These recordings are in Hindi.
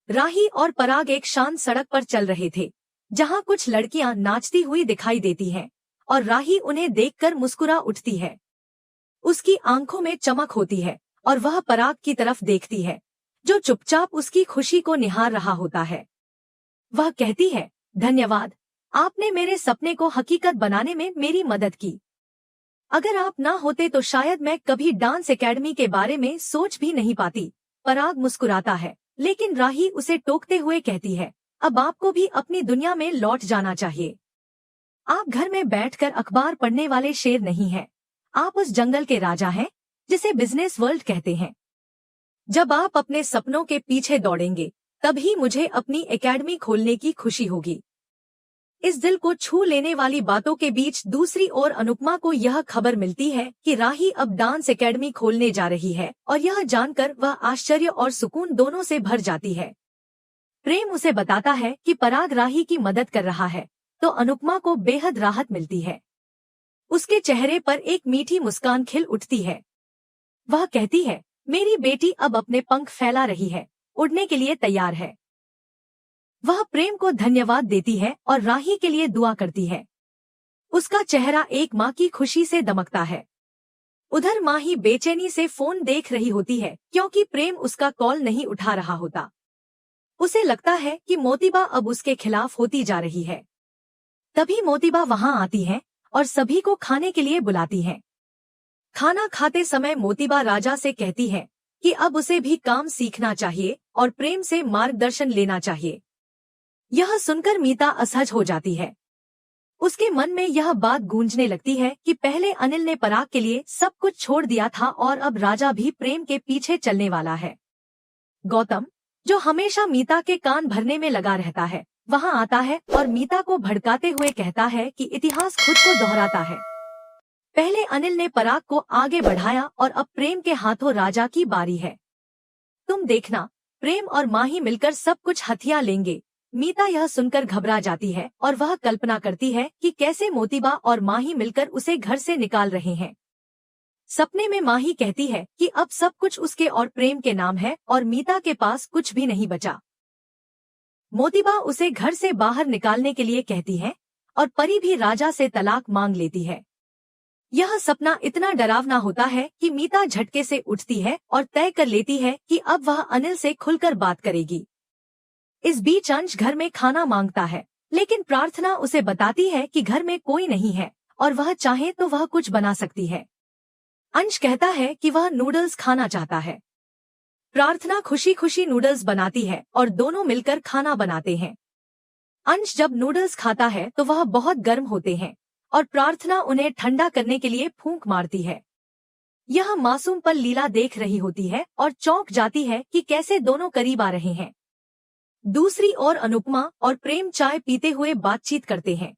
राही और पराग एक शांत सड़क पर चल रहे थे, जहां कुछ लड़कियां नाचती हुई दिखाई देती हैं और राही उन्हें देखकर मुस्कुरा उठती है। उसकी आंखों में चमक होती है और वह पराग की तरफ देखती है, जो चुपचाप उसकी खुशी को निहार रहा होता है। वह कहती है, धन्यवाद, आपने मेरे सपने को हकीकत बनाने में मेरी मदद की। अगर आप ना होते तो शायद मैं कभी डांस एकेडमी के बारे में सोच भी नहीं पाती। पराग मुस्कुराता है, लेकिन राही उसे टोकते हुए कहती है, अब आपको भी अपनी दुनिया में लौट जाना चाहिए। आप घर में बैठकर अखबार पढ़ने वाले शेर नहीं हैं। आप उस जंगल के राजा हैं, जिसे बिजनेस वर्ल्ड कहते हैं। जब आप अपने सपनों के पीछे दौड़ेंगे, तभी मुझे अपनी एकेडमी खोलने की खुशी होगी। इस दिल को छू लेने वाली बातों के बीच दूसरी ओर अनुपमा को यह खबर मिलती है कि राही अब डांस एकेडमी खोलने जा रही है, और यह जानकर वह आश्चर्य और सुकून दोनों से भर जाती है। प्रेम उसे बताता है कि पराग राही की मदद कर रहा है, तो अनुपमा को बेहद राहत मिलती है। उसके चेहरे पर एक मीठी मुस्कान खिल उठती है। वह कहती है, मेरी बेटी अब अपने पंख फैला रही है, उड़ने के लिए तैयार है। वह प्रेम को धन्यवाद देती है और राही के लिए दुआ करती है। उसका चेहरा एक माँ की खुशी से दमकता है। उधर माही बेचैनी से फोन देख रही होती है, क्योंकि प्रेम उसका कॉल नहीं उठा रहा होता। उसे लगता है कि मोतीबा अब उसके खिलाफ होती जा रही है। तभी मोतीबा वहां आती है और सभी को खाने के लिए बुलाती है। खाना खाते समय मोतीबा राजा से कहती है कि अब उसे भी काम सीखना चाहिए और प्रेम से मार्गदर्शन लेना चाहिए। यह सुनकर मीता असहज हो जाती है। उसके मन में यह बात गूंजने लगती है कि पहले अनिल ने पराग के लिए सब कुछ छोड़ दिया था और अब राजा भी प्रेम के पीछे चलने वाला है। गौतम, जो हमेशा मीता के कान भरने में लगा रहता है, वहां आता है और मीता को भड़काते हुए कहता है कि इतिहास खुद को दोहराता है। पहले अनिल ने पराग को आगे बढ़ाया और अब प्रेम के हाथों राजा की बारी है। तुम देखना, प्रेम और माही मिलकर सब कुछ हथिया लेंगे। मीता यह सुनकर घबरा जाती है और वह कल्पना करती है कि कैसे मोतीबा और माही मिलकर उसे घर से निकाल रहे हैं। सपने में माही कहती है कि अब सब कुछ उसके और प्रेम के नाम है और मीता के पास कुछ भी नहीं बचा। मोतीबा उसे घर से बाहर निकालने के लिए कहती है और परी भी राजा से तलाक मांग लेती है। यह सपना इतना डरावना होता है कि मीता झटके से उठती है और तय कर लेती है कि अब वह अनिल से खुलकर बात करेगी। इस बीच अंश घर में खाना मांगता है, लेकिन प्रार्थना उसे बताती है कि घर में कोई नहीं है और वह चाहे तो वह कुछ बना सकती है। अंश कहता है कि वह नूडल्स खाना चाहता है। प्रार्थना खुशी खुशी नूडल्स बनाती है और दोनों मिलकर खाना बनाते हैं। अंश जब नूडल्स खाता है तो वह बहुत गर्म होते हैं और प्रार्थना उन्हें ठंडा करने के लिए फूंक मारती है। यह मासूम पल लीला देख रही होती है और चौंक जाती है कि कैसे दोनों करीब आ रहे हैं। दूसरी ओर अनुपमा और प्रेम चाय पीते हुए बातचीत करते हैं।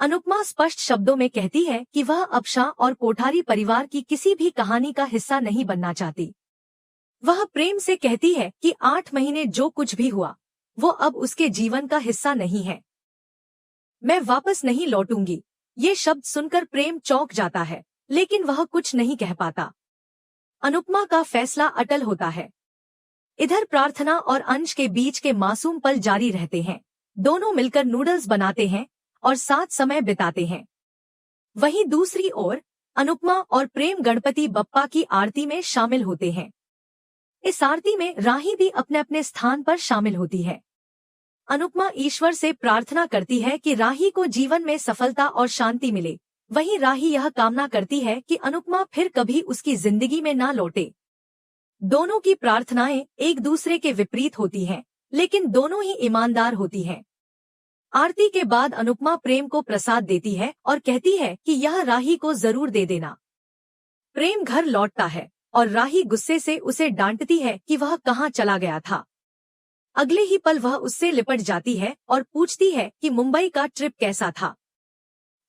अनुपमा स्पष्ट शब्दों में कहती है कि वह अबशा और कोठारी परिवार की किसी भी कहानी का हिस्सा नहीं बनना चाहती। वह प्रेम से कहती है कि 8 महीने जो कुछ भी हुआ, वो अब उसके जीवन का हिस्सा नहीं है। मैं वापस नहीं लौटूंगी। ये शब्द सुनकर प्रेम चौंक जाता है, लेकिन वह कुछ नहीं कह पाता। अनुपमा का फैसला अटल होता है। इधर प्रार्थना और अंश के बीच के मासूम पल जारी रहते हैं। दोनों मिलकर नूडल्स बनाते हैं और साथ समय बिताते हैं। वहीं दूसरी ओर अनुपमा और प्रेम गणपति बप्पा की आरती में शामिल होते हैं। इस आरती में राही भी अपने अपने स्थान पर शामिल होती है। अनुपमा ईश्वर से प्रार्थना करती है कि राही को जीवन में सफलता और शांति मिले। वहीं राही यह कामना करती है कि अनुपमा फिर कभी उसकी जिंदगी में ना लौटे। दोनों की प्रार्थनाएं एक दूसरे के विपरीत होती हैं, लेकिन दोनों ही ईमानदार होती हैं। आरती के बाद अनुपमा प्रेम को प्रसाद देती है और कहती है कि यह राही को जरूर दे देना। प्रेम घर लौटता है और राही गुस्से से उसे डांटती है कि वह कहाँ चला गया था। अगले ही पल वह उससे लिपट जाती है और पूछती है कि मुंबई का ट्रिप कैसा था।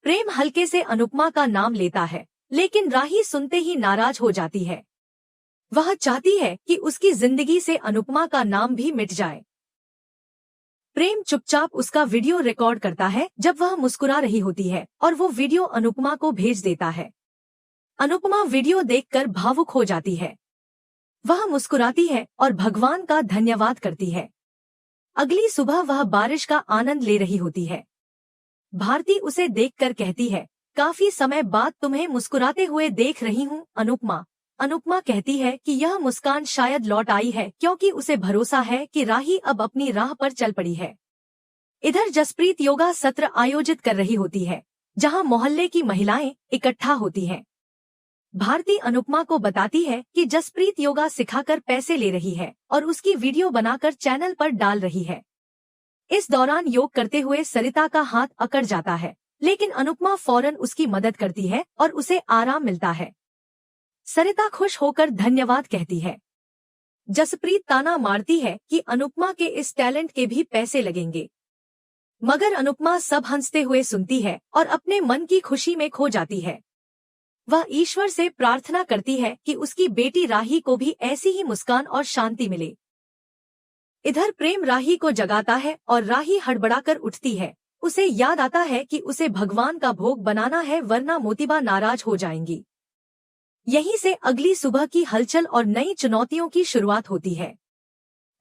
प्रेम हल्के से अनुपमा का नाम लेता है, लेकिन राही सुनते ही नाराज हो जाती है। वह चाहती है कि उसकी जिंदगी से अनुपमा का नाम भी मिट जाए। प्रेम चुपचाप उसका वीडियो रिकॉर्ड करता है जब वह मुस्कुरा रही होती है और वो वीडियो अनुपमा को भेज देता है। अनुपमा वीडियो देखकर भावुक हो जाती है। वह मुस्कुराती है और भगवान का धन्यवाद करती है। अगली सुबह वह बारिश का आनंद ले रही होती है। भारती उसे देखकर कहती है, काफी समय बाद तुम्हें मुस्कुराते हुए देख रही हूँ अनुपमा। अनुपमा कहती है कि यह मुस्कान शायद लौट आई है क्योंकि उसे भरोसा है कि राही अब अपनी राह पर चल पड़ी है। इधर जसप्रीत योगा सत्र आयोजित कर रही होती है, जहां मोहल्ले की महिलाएं इकट्ठा होती हैं। भारती अनुपमा को बताती है कि जसप्रीत योगा सिखाकर पैसे ले रही है और उसकी वीडियो बनाकर चैनल पर डाल रही है। इस दौरान योग करते हुए सरिता का हाथ अकड़ जाता है, लेकिन अनुपमा फौरन उसकी मदद करती है और उसे आराम मिलता है। सरिता खुश होकर धन्यवाद कहती है। जसप्रीत ताना मारती है कि अनुपमा के इस टैलेंट के भी पैसे लगेंगे, मगर अनुपमा सब हंसते हुए सुनती है और अपने मन की खुशी में खो जाती है। वह ईश्वर से प्रार्थना करती है कि उसकी बेटी राही को भी ऐसी ही मुस्कान और शांति मिले। इधर प्रेम राही को जगाता है और राही हड़बड़ाकर उठती है। उसे याद आता है कि उसे भगवान का भोग बनाना है, वरना मोतीबा नाराज हो जाएंगी। यहीं से अगली सुबह की हलचल और नई चुनौतियों की शुरुआत होती है।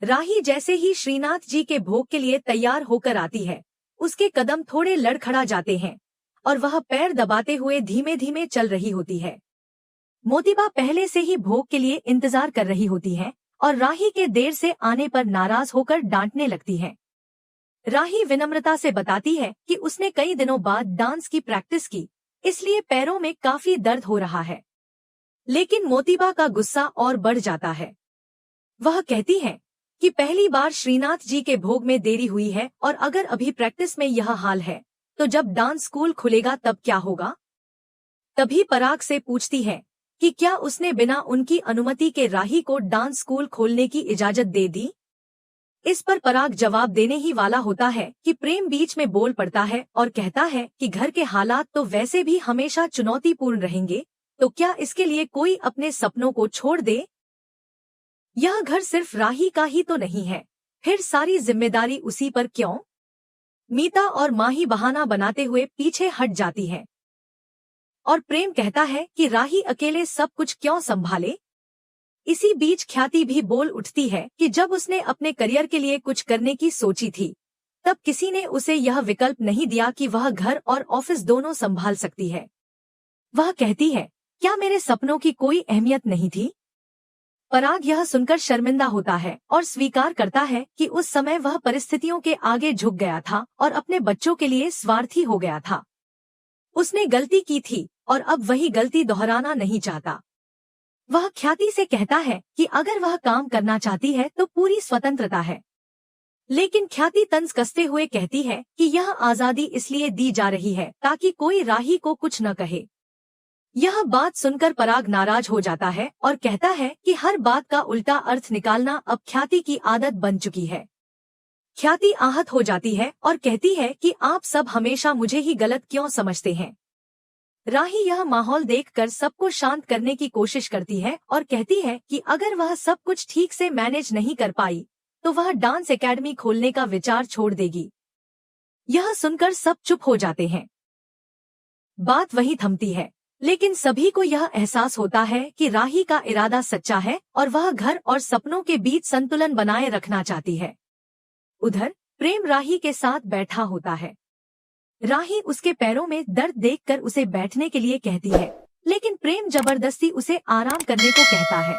राही जैसे ही श्रीनाथ जी के भोग के लिए तैयार होकर आती है, उसके कदम थोड़े लड़खड़ा जाते हैं और वह पैर दबाते हुए धीमे धीमे चल रही होती है। मोतीबा पहले से ही भोग के लिए इंतजार कर रही होती है और राही के देर से आने पर नाराज होकर डांटने लगती है। राही विनम्रता से बताती है कि उसने कई दिनों बाद डांस की प्रैक्टिस की, इसलिए पैरों में काफी दर्द हो रहा है। लेकिन मोतीबा का गुस्सा और बढ़ जाता है। वह कहती है कि पहली बार श्रीनाथ जी के भोग में देरी हुई है और अगर अभी प्रैक्टिस में यह हाल है तो जब डांस स्कूल खुलेगा तब क्या होगा। तभी पराग से पूछती है कि क्या उसने बिना उनकी अनुमति के राही को डांस स्कूल खोलने की इजाजत दे दी। इस पर पराग जवाब देने ही वाला होता है कि प्रेम बीच में बोल पड़ता है और कहता है कि घर के हालात तो वैसे भी हमेशा चुनौतीपूर्ण रहेंगे, तो क्या इसके लिए कोई अपने सपनों को छोड़ दे। यह घर सिर्फ राही का ही तो नहीं है, फिर सारी जिम्मेदारी उसी पर क्यों। मीता और माही बहाना बनाते हुए पीछे हट जाती है और प्रेम कहता है कि राही अकेले सब कुछ क्यों संभाले। इसी बीच ख्याति भी बोल उठती है कि जब उसने अपने करियर के लिए कुछ करने की सोची थी, तब किसी ने उसे यह विकल्प नहीं दिया कि वह घर और ऑफिस दोनों संभाल सकती है। वह कहती है, क्या मेरे सपनों की कोई अहमियत नहीं थी। पराग यह सुनकर शर्मिंदा होता है और स्वीकार करता है कि उस समय वह परिस्थितियों के आगे झुक गया था और अपने बच्चों के लिए स्वार्थी हो गया था। उसने गलती की थी और अब वही गलती दोहराना नहीं चाहता। वह ख्याति से कहता है कि अगर वह काम करना चाहती है तो पूरी स्वतंत्रता है, लेकिन ख्याति तंज कसते हुए कहती है कि यह आजादी इसलिए दी जा रही है ताकि कोई राही को कुछ न कहे। यह बात सुनकर पराग नाराज हो जाता है और कहता है कि हर बात का उल्टा अर्थ निकालना अब ख्याति की आदत बन चुकी है। ख्याति आहत हो जाती है और कहती है कि आप सब हमेशा मुझे ही गलत क्यों समझते हैं। राही यह माहौल देखकर सबको शांत करने की कोशिश करती है और कहती है कि अगर वह सब कुछ ठीक से मैनेज नहीं कर पाई तो वह डांस एकेडमी खोलने का विचार छोड़ देगी। यह सुनकर सब चुप हो जाते हैं। बात वहीं थमती है, लेकिन सभी को यह एहसास होता है कि राही का इरादा सच्चा है और वह घर और सपनों के बीच संतुलन बनाए रखना चाहती है। उधर प्रेम राही के साथ बैठा होता है। राही उसके पैरों में दर्द देखकर उसे बैठने के लिए कहती है, लेकिन प्रेम जबरदस्ती उसे आराम करने को कहता है।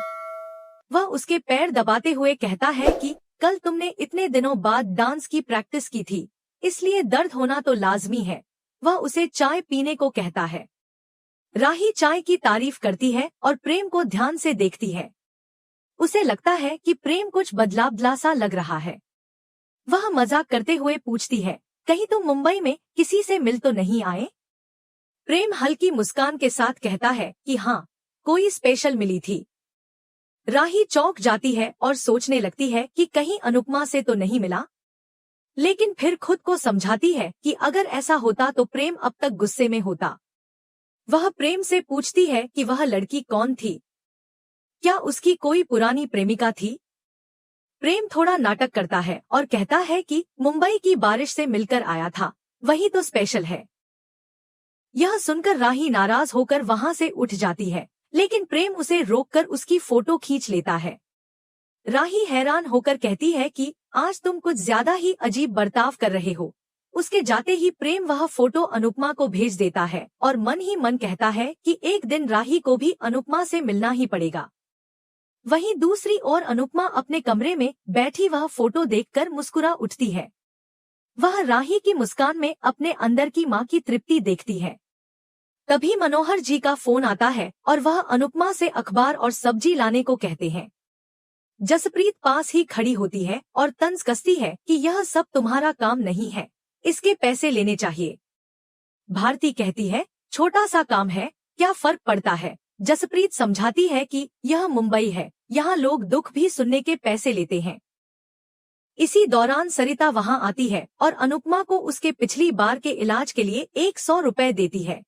वह उसके पैर दबाते हुए कहता है कि कल तुमने इतने दिनों बाद डांस की प्रैक्टिस की थी, इसलिए दर्द होना तो लाजमी है। वह उसे चाय पीने को कहता है। राही चाय की तारीफ करती है और प्रेम को ध्यान से देखती है। उसे लगता है कि प्रेम कुछ बदलाव सा लग रहा है। वह मजाक करते हुए पूछती है, कहीं तुम मुंबई में किसी से मिल तो नहीं आए। प्रेम हल्की मुस्कान के साथ कहता है कि हाँ, कोई स्पेशल मिली थी। राही चौंक जाती है और सोचने लगती है कि कहीं अनुपमा से तो नहीं मिला, लेकिन फिर खुद को समझाती है कि अगर ऐसा होता तो प्रेम अब तक गुस्से में होता। वह प्रेम से पूछती है कि वह लड़की कौन थी, क्या उसकी कोई पुरानी प्रेमिका थी। प्रेम थोड़ा नाटक करता है और कहता है कि मुंबई की बारिश से मिलकर आया था, वही तो स्पेशल है। यह सुनकर राही नाराज होकर वहां से उठ जाती है, लेकिन प्रेम उसे रोककर उसकी फोटो खींच लेता है। राही हैरान होकर कहती है कि आज तुम कुछ ज्यादा ही अजीब बर्ताव कर रहे हो। उसके जाते ही प्रेम वह फोटो अनुपमा को भेज देता है और मन ही मन कहता है कि एक दिन राही को भी अनुपमा से मिलना ही पड़ेगा। वहीं दूसरी ओर अनुपमा अपने कमरे में बैठी वह फोटो देखकर मुस्कुरा उठती है। वह राही की मुस्कान में अपने अंदर की माँ की तृप्ति देखती है। तभी मनोहर जी का फोन आता है और वह अनुपमा से अखबार और सब्जी लाने को कहते हैं। जसप्रीत पास ही खड़ी होती है और तंज कसती है कि यह सब तुम्हारा काम नहीं है, इसके पैसे लेने चाहिए। भारती कहती है, छोटा सा काम है, क्या फर्क पड़ता है। जसप्रीत समझाती है कि यह मुंबई है, यहाँ लोग दुख भी सुनने के पैसे लेते हैं। इसी दौरान सरिता वहां आती है और अनुपमा को उसके पिछली बार के इलाज के लिए 100 रुपए देती है।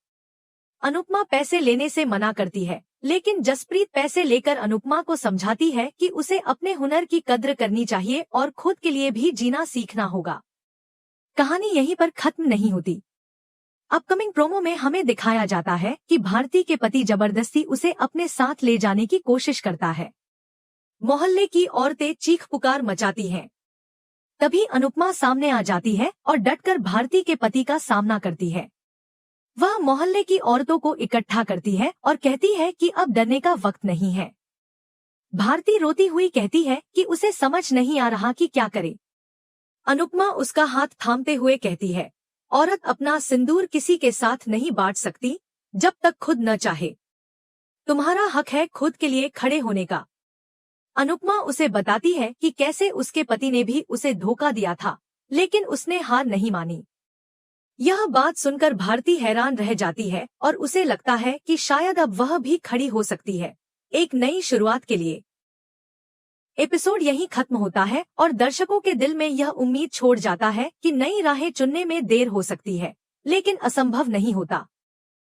अनुपमा पैसे लेने से मना करती है, लेकिन जसप्रीत पैसे लेकर अनुपमा को समझाती है कि उसे अपने हुनर की कद्र करनी चाहिए और खुद के लिए भी जीना सीखना होगा। कहानी यहीं पर खत्म नहीं होती। अपकमिंग प्रोमो में हमें दिखाया जाता है कि भारती के पति जबरदस्ती उसे अपने साथ ले जाने की कोशिश करता है। मोहल्ले की औरतें चीख पुकार मचाती हैं। तभी अनुपमा सामने आ जाती है और डटकर भारती के पति का सामना करती है। वह मोहल्ले की औरतों को इकट्ठा करती है और कहती है कि अब डरने का वक्त नहीं है। भारती रोती हुई कहती है कि उसे समझ नहीं आ रहा कि क्या करे। अनुपमा उसका हाथ थामते हुए कहती है, औरत अपना सिंदूर किसी के साथ नहीं बांट सकती जब तक खुद न चाहे। तुम्हारा हक है खुद के लिए खड़े होने का। अनुपमा उसे बताती है कि कैसे उसके पति ने भी उसे धोखा दिया था, लेकिन उसने हार नहीं मानी। यह बात सुनकर भारती हैरान रह जाती है और उसे लगता है कि शायद अब वह भी खड़ी हो सकती है एक नई शुरुआत के लिए। एपिसोड यहीं खत्म होता है और दर्शकों के दिल में यह उम्मीद छोड़ जाता है कि नई राहें चुनने में देर हो सकती है, लेकिन असंभव नहीं होता।